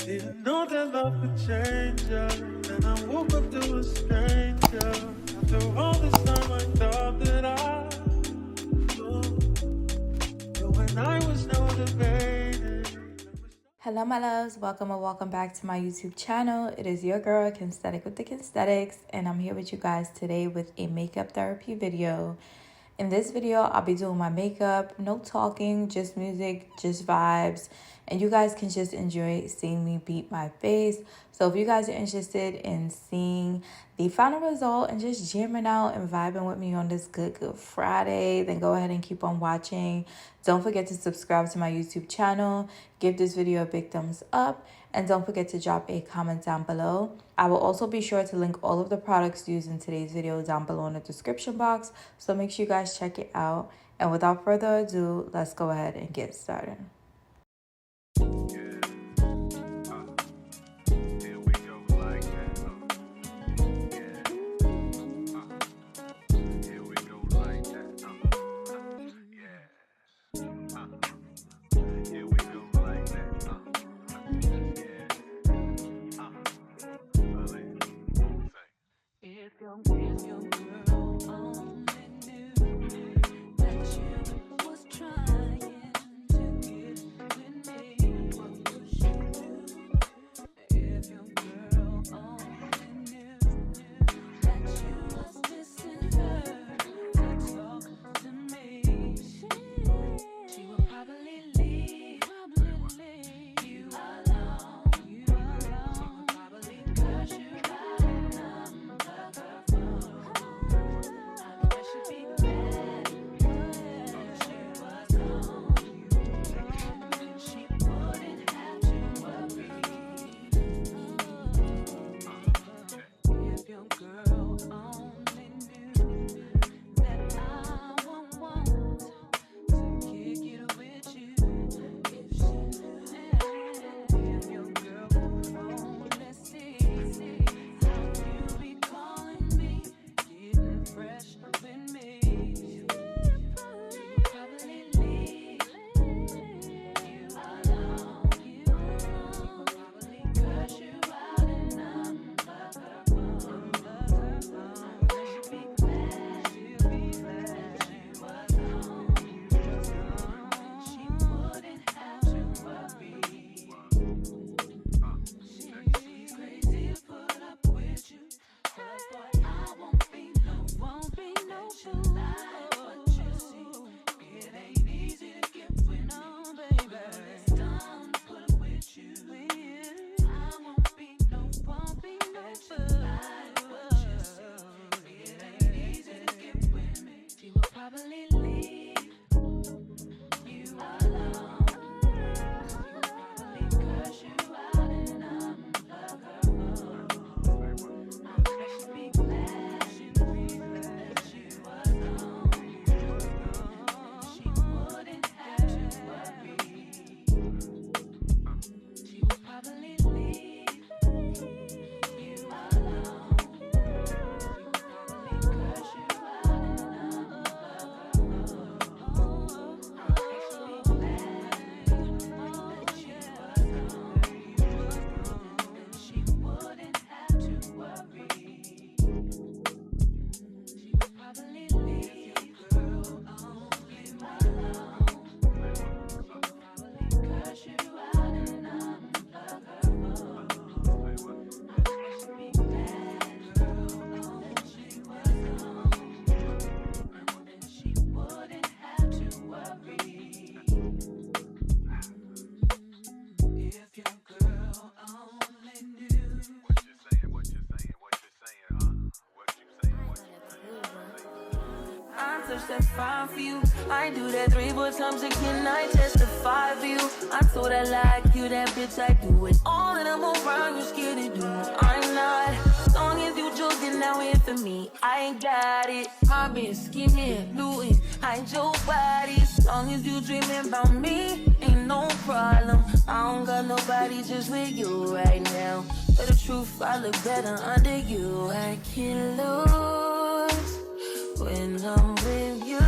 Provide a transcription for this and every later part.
Didn't know that love could change ya. And I woke up to a stranger. After all this time I thought that I knew. But when I was no debating. Hello my loves, welcome or welcome back to my YouTube channel. It is your girl Kensthetic with the Kensthetics, and I'm here with you guys today with a makeup therapy video. In this video, I'll be doing my makeup, no talking, just music, just vibes, and you guys can just enjoy seeing me beat my face. So if you guys are interested in seeing the final result and just jamming out and vibing with me on this good Friday, then go ahead and keep on watching. Don't forget to subscribe to my YouTube channel, give this video a big thumbs up, and don't forget to drop a comment down below. I will also be sure to link all of the products used in today's video down below in the description box, so make sure you guys check it out. And without further ado, let's go ahead and get started. That's fine for you. I do that 3-4 times again. I testify for you. I told I like you, that bitch. I do it all, and I'm around. You scared to do? I'm not. As long as you joking, now here for me. I ain't got it. Mobbing, scheming, looting. Hide your body. As long as you dreaming about me, ain't no problem. I don't got nobody just with you right now. For the truth, I look better under you. I can't lose when I'm with you.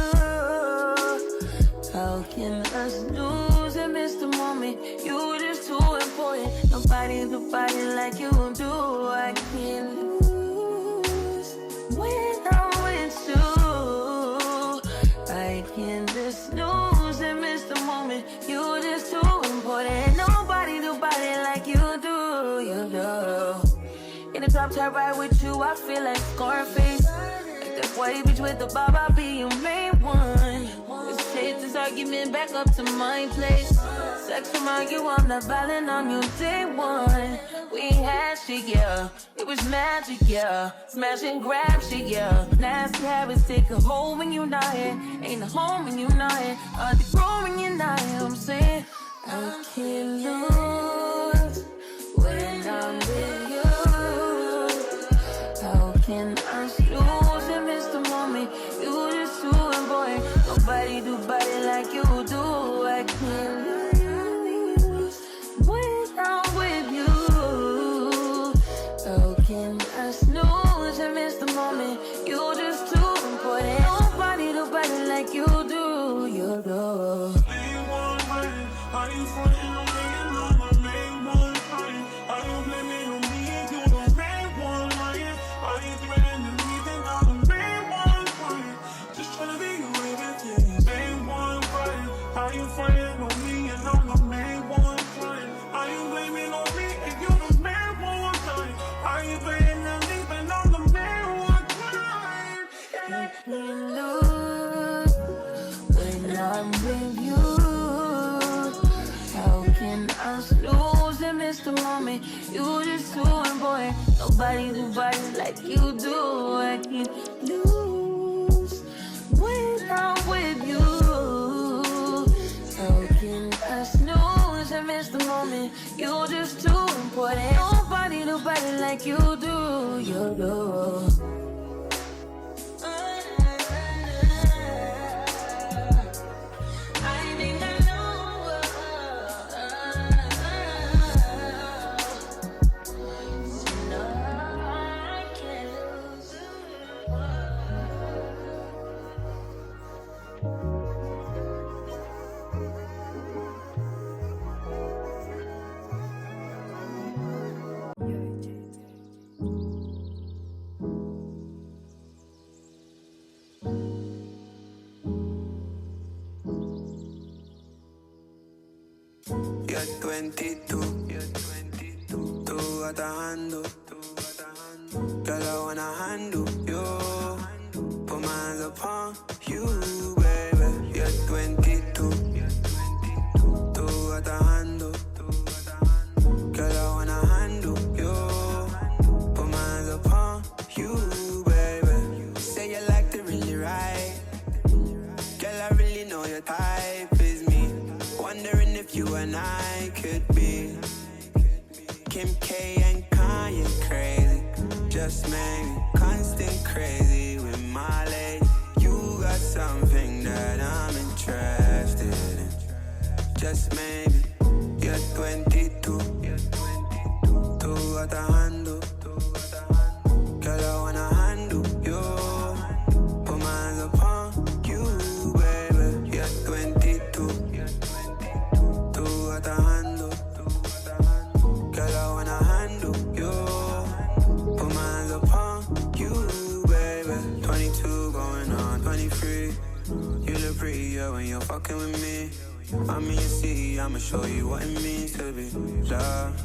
How can us lose and miss the moment? You just too important. Nobody do body like you do. I can't lose when I'm with you. I can't just snooze and miss the moment. You just too important. Nobody do body like you do. You do. In the top tier ride with you, I feel like Scarface. Like that white bitch with the bob, I'll be your main one. Let's take this argument back up to my place. Sex from you, I'm not violent on you day one. We had shit, yeah. It was magic, yeah. Smash and grab shit, yeah. Nasty habits take a hold when you're not here. Ain't a home when you're not here. Are they grow when you're not here? I'm saying I can't lose when I'm with you. How can I lose and miss the moment? You just too important. Nobody do body like you do. I can't lose when I'm with you. How can I snooze and miss the moment? You just too important. Nobody do body like you do. You do. Are you frontin' on me and I'm the main one crying? Are you blaming on me? You the main one lying. Are you threatening me? Then I'm the main one crying. Just tryna be your everything. Main one crying. Are you frontin' on me and I'm the main one crying? Are you blaming on me and you the main one crying? Are you blaming on me and I'm the main one crying? I can't lose when I'm with you. How can I snooze and miss the moment? You just too important. Nobody do body like you do. I can't lose when I'm with you. How can I snooze and miss the moment? You just too important. Nobody do body like you do. You do. You're 22, tú atajando, girl I wanna handle you, put my hands upon you, baby. You're 22, tú atajando, girl I wanna handle you, put my hands upon you, baby. Say you like to really ride, girl I really know your type is me. Wondering if you and I could be Kim K and Kanye crazy. Just maybe constant crazy with my lady. You got something that I'm interested in. Just maybe you're 22. Tú atajando. Girl, I wanna handle you. Put my hands upon you, baby. You're 22. Atajando, girl, I wanna handle you. Put my hands upon you, baby. 22 going on 23. You look prettier when you're fucking with me. I'm in your city, I'ma show you what it means to be loved.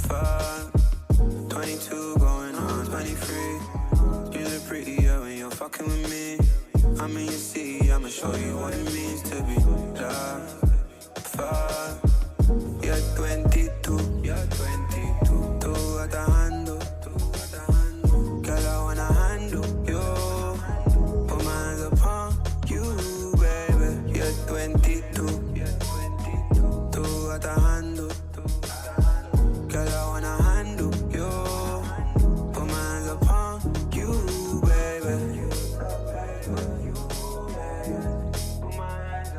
Fuck. 22 going on 23. You look prettier when you're fucking with me. I'm in your city, I'ma show you what it means to be loved. Fuck. You're 22, tú atajando, girl I wanna handle you, put my hands upon you, baby. You're 22, tú atajando, girl I wanna handle you, put my hands upon you, baby. Put my hands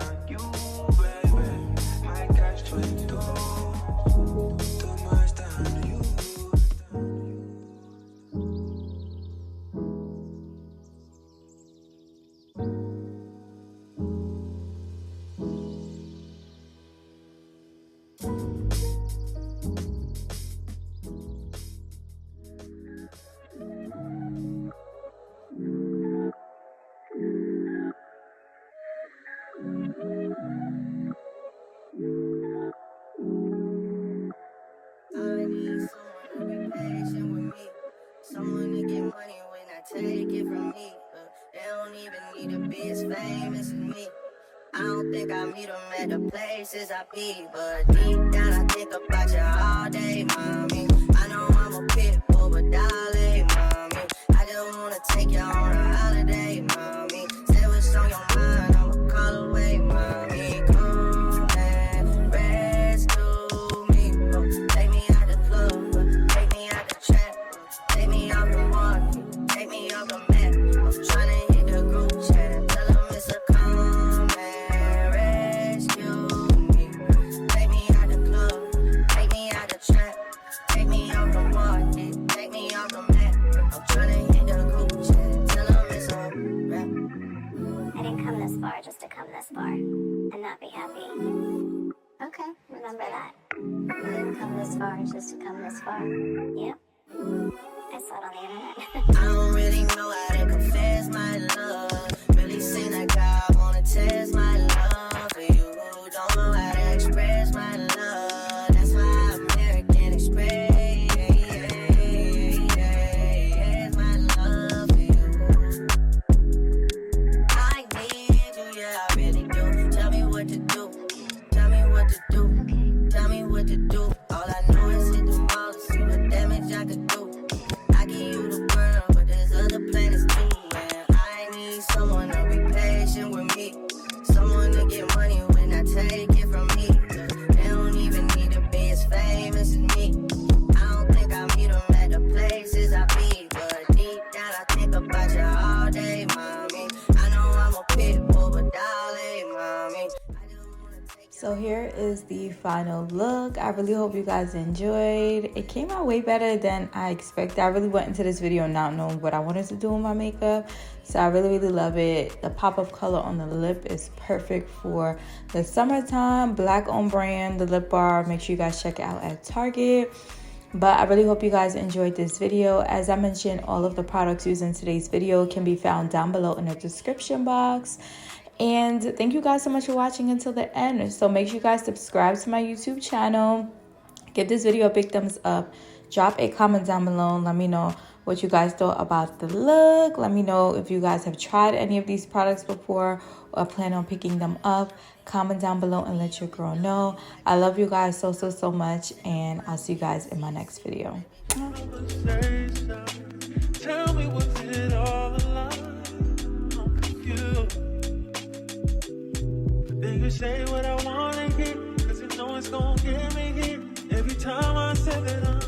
think I meet them at the places I be, but deep down I think about you all day, mommy. I know I'm a pit bull, but darling, mommy, I just wanna take you on a holiday, mommy. Say what's on your mind, I'ma call away, mommy. Come and rescue me, take me out the club, take me out the trap, take me off the market, take me off the map. I'm tryna hit the group chat, tell them it's a come and rescue me. Take me out the club, take me out the trap, take me off the market, take me off the map. I'm tryna hit the group chat, tell them it's a rap. I didn't come this far just to come this far and not be happy. Okay, remember that. I didn't come this far just to come this far. Yep. I saw it on the internet. I don't really know how to confess my love. Really seem like I wanna test my love for you. Don't know how to express my love. That's why American Express my love for you. I need you, yeah, I really do. Tell me what to do. Tell me what to do. Tell me what to do. All I know is hit the mall to see what damage I could do. I give you the world, but there's other planets too. And I need someone to be patient with me. Someone to get money when I take it from me. 'Cause they don't even need to be as famous as me. I don't think I meet them at the places I be, but deep down I think about you all day, mommy. I know I'm a pit bull, but darling, mommy, I just wanna take So here is the final look. I really hope you guys enjoyed. It came out way better than I expected. I really went into this video not knowing what I wanted to do with my makeup. So I really love it. The pop of color on the lip is perfect for the summertime. Black on brand, the lip bar. Make sure you guys check it out at Target. But I really hope you guys enjoyed this video. As I mentioned, all of the products used in today's video can be found down below in the description box. And thank you guys so much for watching until the end. So make sure you guys subscribe to my YouTube channel. Give this video a big thumbs up. Drop a comment down below and let me know what you guys thought about the look. Let me know if you guys have tried any of these products before or plan on picking them up. Comment down below and let your girl know. I love you guys so much, and I'll see you guys in my next video. Conversation. Tell me, was it all a lie? I'm confused. Then you say what I wanna hear, 'cause you know it's gonna get me here. Every time I say that I'm